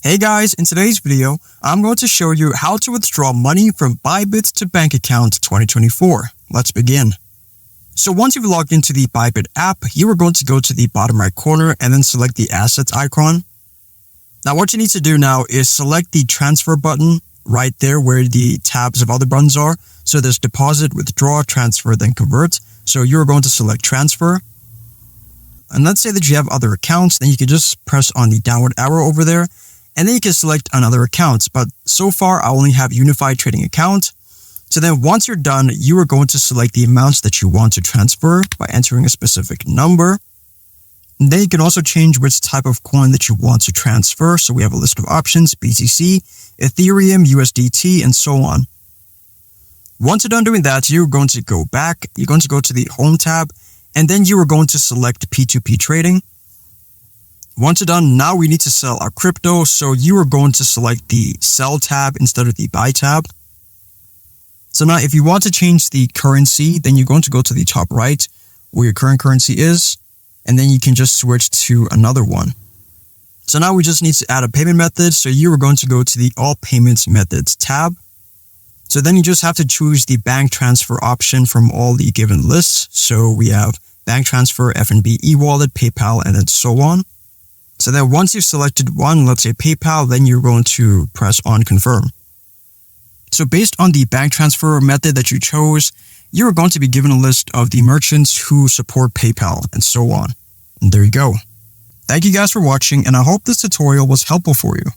Hey guys, in today's video, I'm going to show you how to withdraw money from Bybit to bank account 2024. Let's begin. So once you've logged into the Bybit app, you are going to go to the bottom right corner and then select the assets icon. Now what you need to do now is select the transfer button right there where the tabs of other buttons are. So there's deposit, withdraw, transfer, then convert. So you're going to select transfer. And let's say that you have other accounts, then you can just press on the downward arrow over there. And then you can select another account, but so far I only have unified trading account. So then once you're done, you are going to select the amounts that you want to transfer by entering a specific number. And then you can also change which type of coin that you want to transfer. So we have a list of options: BTC, Ethereum, USDT, and so on. Once you're done doing that, you're going to go back, you're going to go to the home tab, and then you are going to select P2P trading. Once you're done, now we need to sell our crypto, so you are going to select the sell tab instead of the buy tab. So now if you want to change the currency, then you're going to go to the top right where your current currency is, and then you can just switch to another one. So now we just need to add a payment method, so you are going to go to the all payments methods tab. So then you just have to choose the bank transfer option from all the given lists. So we have bank transfer, FNB, e-wallet, PayPal, and then so on. So then once you've selected one, let's say PayPal, then you're going to press on confirm. So based on the bank transfer method that you chose, you're going to be given a list of the merchants who support PayPal and so on. And there you go. Thank you guys for watching, and I hope this tutorial was helpful for you.